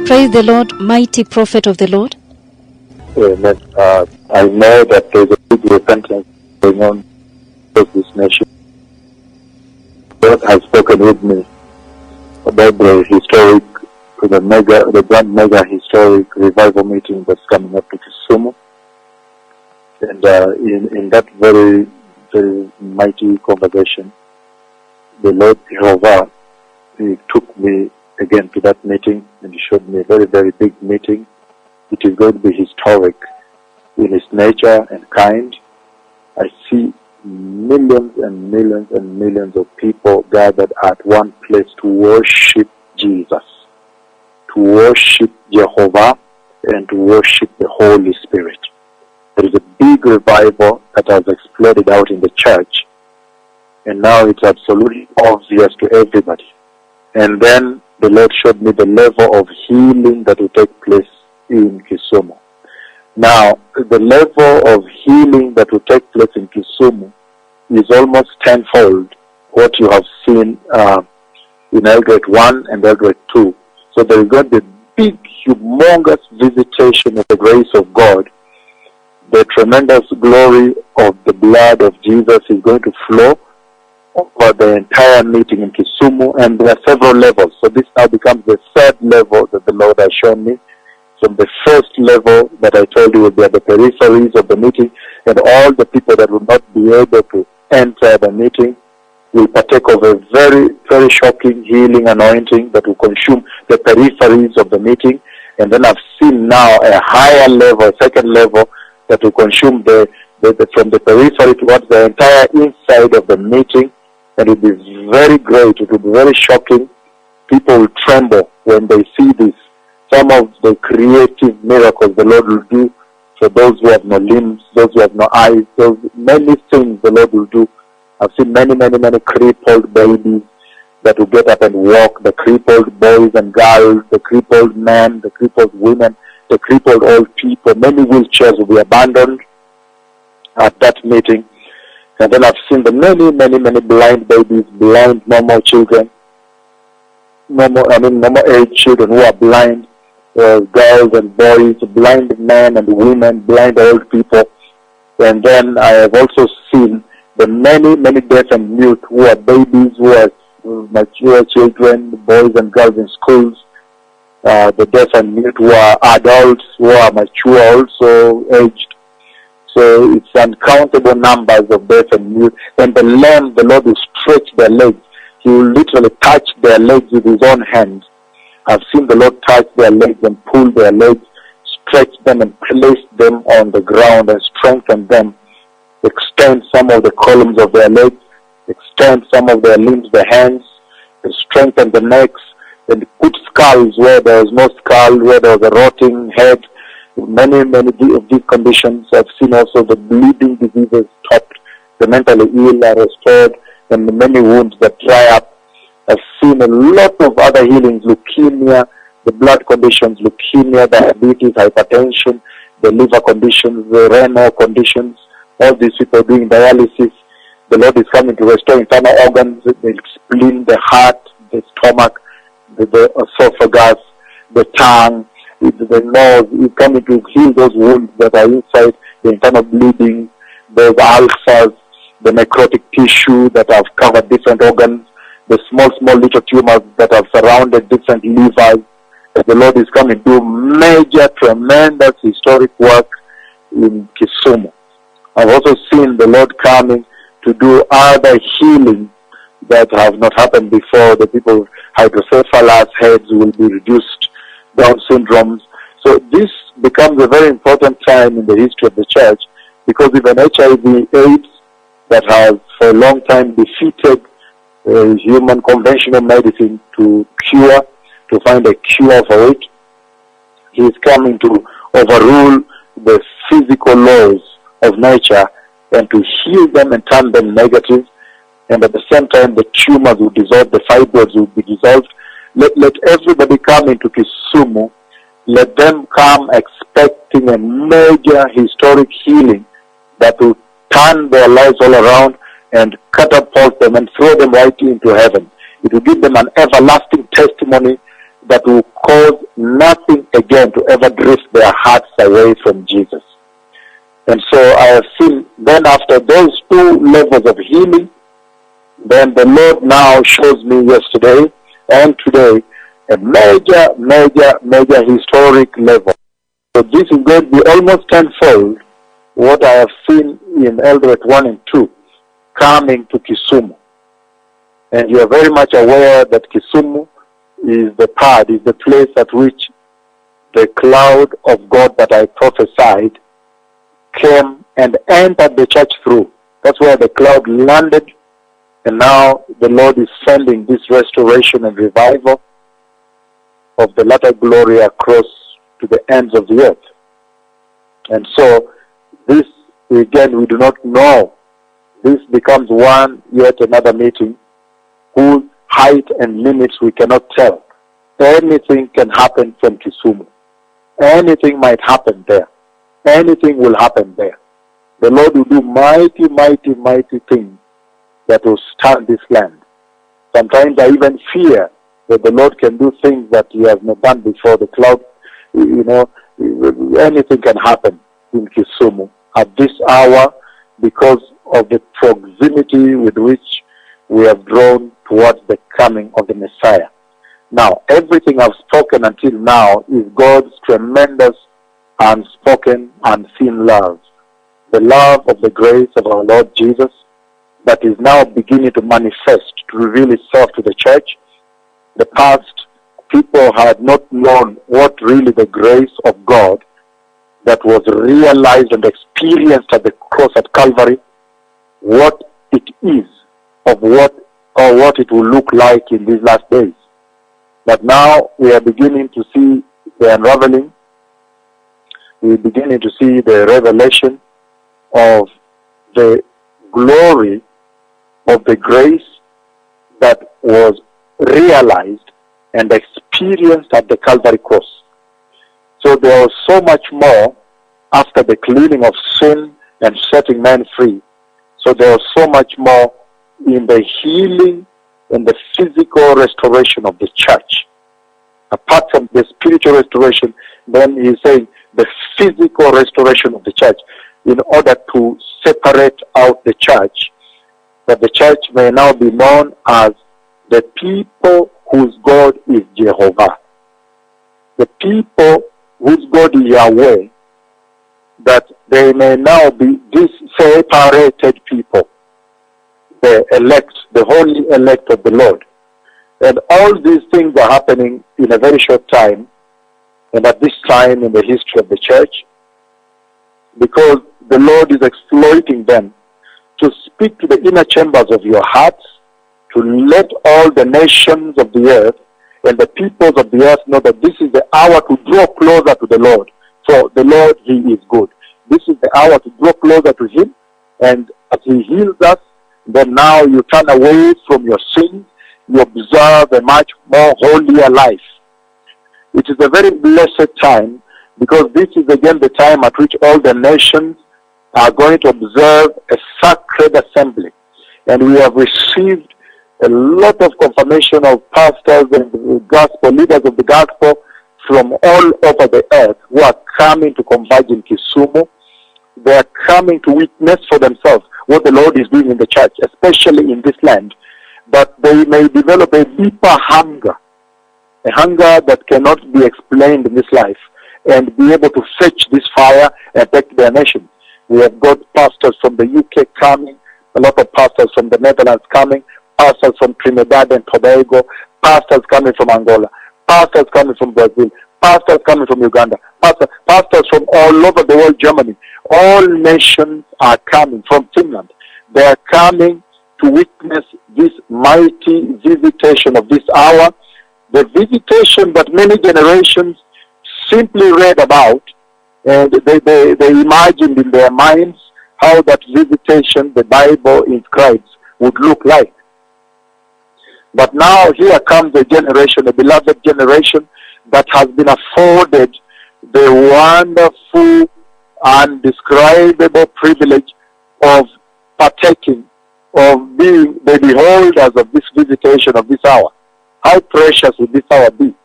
Praise the Lord, mighty prophet of the Lord. Amen. I know that there's a big repentance going on with this nation. God has spoken with me about the historic, the grand mega historic revival meeting that's coming up to Kisumu. And in that very, very mighty conversation, the Lord Jehovah, He took me again to that meeting and He showed me a very, very big meeting. It is going to be historic in its nature and kind. I see millions and millions and millions of people gathered at one place to worship Jesus, to worship Jehovah, and to worship the Holy Spirit. There is a big revival that has exploded out in the church, and now it's absolutely obvious to everybody. And then the Lord showed me the level of healing that will take place in Kisumu. Now, the level of healing that will take place in Kisumu is almost tenfold what you have seen in Eldoret 1 and Eldoret 2. So there is going to be a big, humongous visitation of the grace of God. The tremendous glory of the blood of Jesus is going to flow over the entire meeting in Kisumu, and there are several levels. So this now becomes the third level that the Lord has shown me. From the first level that I told you will be at the peripheries of the meeting, and all the people that will not be able to enter the meeting will partake of a very, very shocking healing anointing that will consume the peripheries of the meeting. And then I've seen now a higher level, a second level, that will consume from the periphery towards the entire inside of the meeting. And it will be very great. It will be very shocking. People will tremble when they see this. Some of the creative miracles the Lord will do for those who have no limbs, those who have no eyes, those many things the Lord will do. I've seen many, many, many crippled babies that will get up and walk, the crippled boys and girls, the crippled men, the crippled women, the crippled old people. Many wheelchairs will be abandoned at that meeting. And then I've seen the many, many, many blind babies, blind normal children, normal age children who are blind, girls and boys, blind men and women, blind old people. And then I have also seen the many, many deaf and mute who are babies, who are mature children, boys and girls in schools, the deaf and mute who are adults, who are mature, also aged. So it's uncountable numbers of deaf and mute. And the lame, the Lord will stretch their legs. He will literally touch their legs with His own hands. I've seen the Lord touch their legs and pull their legs, stretch them and place them on the ground and strengthen them. Extend some of the columns of their legs, extend some of their limbs, the hands, and strengthen the necks, and put skulls where there was no skull, where there was a rotting head. Many, many of these conditions. I've seen also the bleeding diseases stopped, the mentally ill are restored, and the many wounds that dry up. I've seen a lot of other healings, leukemia, the blood conditions, leukemia, diabetes, hypertension, the liver conditions, the renal conditions, all these people doing dialysis. The Lord is coming to restore internal organs, the spleen, the heart, the stomach, the esophagus, the tongue, the nose. He's coming to heal those wounds that are inside, the internal bleeding, those ulcers, the necrotic tissue that have covered different organs, the small little tumors that have surrounded different livers. The Lord is coming to do major, tremendous historic work in Kisumu. I've also seen the Lord coming to do other healing that have not happened before. The people with hydrocephalus heads will be reduced, Down syndromes. So this becomes a very important time in the history of the church, because even HIV/AIDS that has for a long time defeated human conventional medicine to find a cure for it, He is coming to overrule the physical laws of nature and to heal them and turn them negative. And at the same time, the tumors will dissolve, the fibroids will be dissolved. Let everybody come into Kisumu. Let them come expecting a major historic healing that will turn their lives all around and catapult them and throw them right into heaven. It will give them an everlasting testimony that will cause nothing again to ever drift their hearts away from Jesus. And so I have seen, then after those two levels of healing, then the Lord now shows me yesterday and today a major historic level. So this is going to be almost tenfold what I have seen in Eldoret 1 and 2 coming to Kisumu. And you are very much aware that Kisumu is the place at which the cloud of God that I prophesied came and entered the church through. That's where the cloud landed, and now the Lord is sending this restoration and revival of the latter glory across to the ends of the earth. And so this, again, we do not know. This becomes yet another meeting whose height and limits we cannot tell. Anything can happen from Kisumu. Anything might happen there. Anything will happen there. The Lord will do mighty things that will stand this land. Sometimes I even fear that the Lord can do things that He has not done before. The cloud, anything can happen in Kisumu at this hour because of the proximity with which we have drawn towards the coming of the Messiah. Now, everything I've spoken until now is God's tremendous, unspoken, unseen love. The love of the grace of our Lord Jesus that is now beginning to manifest, to reveal itself to the church. The past, people had not known what really the grace of God that was realized and experienced at the cross at Calvary, what it is, of what it will look like in these last days. But now we are beginning to see the unraveling. We're beginning to see the revelation of the glory of the grace that was realized and experienced at the Calvary cross. So there was so much more after the cleaning of sin and setting men free. So there was so much more in the healing and the physical restoration of the church. Apart from the spiritual restoration, then he's saying the physical restoration of the church in order to separate out the church, that the church may now be known as the people whose God is Jehovah. The people whose God is Yahweh, that they may now be this separated people, the elect, the holy elect of the Lord. And all these things are happening in a very short time, and at this time in the history of the church, because the Lord is exploiting them to speak to the inner chambers of your hearts, to let all the nations of the earth and the peoples of the earth know that this is the hour to draw closer to the Lord. For the Lord, He is good. This is the hour to draw closer to Him, and as He heals us, then now you turn away from your sins, you observe a much more holier life. It is a very blessed time, because this is again the time at which all the nations are going to observe a sacred assembly. And we have received a lot of confirmation of pastors and gospel leaders of the gospel from all over the earth who are coming to converge in Kisumu. They are coming to witness for themselves what the Lord is doing in the church, especially in this land, that they may develop a deeper hunger, a hunger that cannot be explained in this life, and be able to fetch this fire and take their nation. We have got pastors from the UK coming, a lot of pastors from the Netherlands coming, pastors from Trinidad and Tobago, pastors coming from Angola, pastors coming from Brazil, pastors coming from Uganda, pastors from all over the world, Germany. All nations are coming from Finland. They are coming to witness this mighty visitation of this hour, the visitation that many generations simply read about, and they imagined in their minds how that visitation the Bible inscribes would look like. But now here comes a generation, a beloved generation, that has been afforded the wonderful, undescribable privilege of partaking, of being the beholders of this visitation of this hour. How precious would this hour be?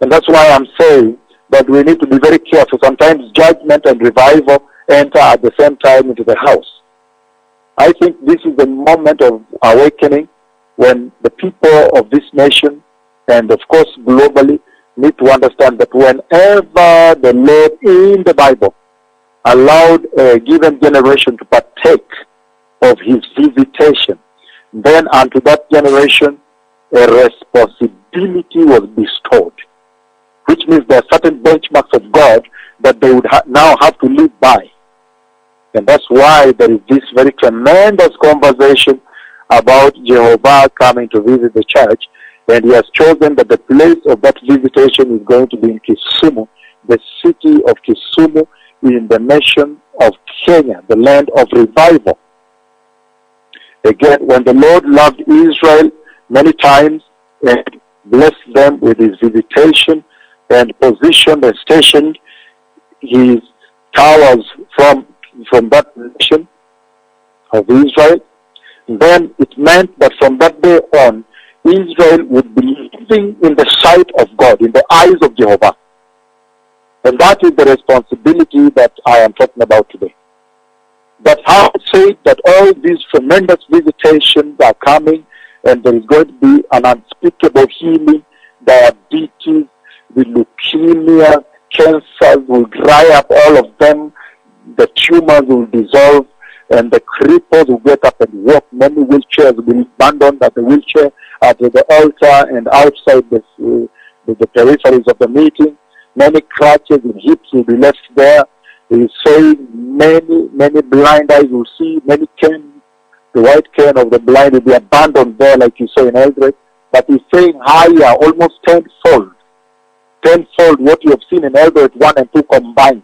And that's why I'm saying that we need to be very careful. Sometimes judgment and revival enter at the same time into the house. I think this is the moment of awakening when the people of this nation, and of course globally, need to understand that whenever the Lord in the Bible allowed a given generation to partake of his visitation, then unto that generation a responsibility was bestowed, which means there are certain benchmarks of God that they would now have to live by. And that's why there is this very tremendous conversation about Jehovah coming to visit the church, and he has chosen that the place of that visitation is going to be in Kisumu, the city of Kisumu in the nation of Kenya, the land of revival. Again, when the Lord loved Israel many times and blessed them with his visitation and positioned and stationed his towers from that nation of Israel, then it meant that from that day on, Israel would be living in the sight of God, in the eyes of Jehovah. And that is the responsibility that I am talking about today. But how to say that all these tremendous visitations are coming, and there is going to be an unspeakable healing, diabetes, the leukemia, cancers will dry up, all of them, the tumors will dissolve, and the cripples will get up and walk. Many wheelchairs will be abandoned at the wheelchair, at the altar and outside the peripheries of the meeting. Many crutches and hips will be left there. He is saying many blind eyes will see, many canes, the white cane of the blind will be abandoned there like you saw in Eldred. But he's saying higher, almost tenfold what you have seen in Eldred 1 and 2 combined.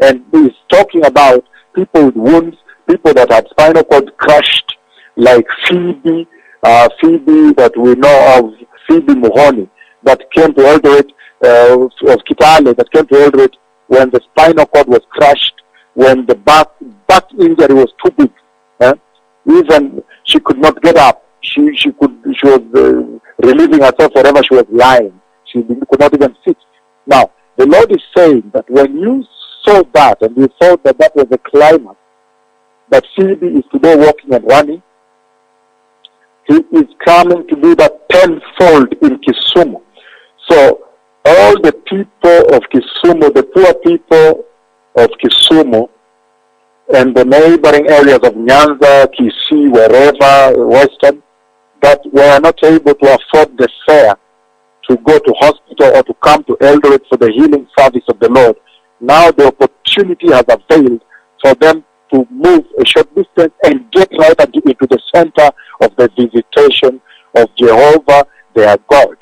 And he's talking about people with wounds, people that had spinal cord crushed, like Phoebe that we know of, Phoebe Muhoni, that came to Eldred, of Kitale, that came to Eldred when the spinal cord was crushed, when the back injury was too big. Even she could not get up. She was relieving herself wherever she was lying. She could not even sit. Now, the Lord is saying that when you saw that and you thought that that was the climax, that Phoebe is today walking and running, he is coming to do that tenfold in Kisumu. So all the people of Kisumu, the poor people of Kisumu, and the neighboring areas of Nyanza, Kisii, wherever, Western, that were not able to afford the fare to go to hospital or to come to Eldoret for the healing service of the Lord, now the opportunity has availed for them to move a short distance and get right into the center of the visitation of Jehovah, their God.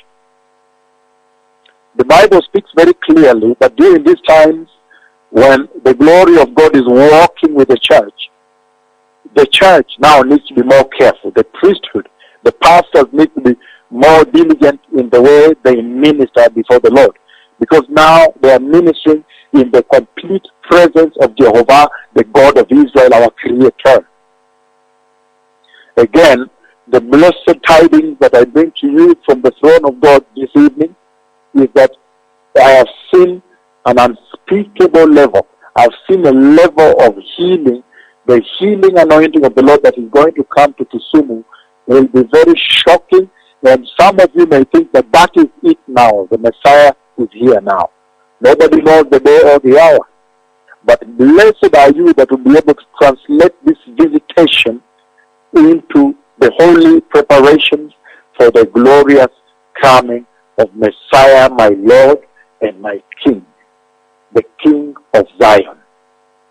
The Bible speaks very clearly that during these times when the glory of God is walking with the church now needs to be more careful. The priesthood, the pastors need to be more diligent in the way they minister before the Lord. Because now they are ministering in the complete presence of Jehovah, the God of Israel, our Creator. Again, the blessed tidings that I bring to you from the throne of God this evening is that I have seen an unspeakable level. I've seen a level of healing. The healing anointing of the Lord that is going to come to Kisumu will be very shocking. And some of you may think that that is it now. The Messiah is here now. Nobody knows the day or the hour. But blessed are you that will be able to translate this visitation into the holy preparations for the glorious coming of Messiah, my Lord and my King, the King of Zion.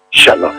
Shalom.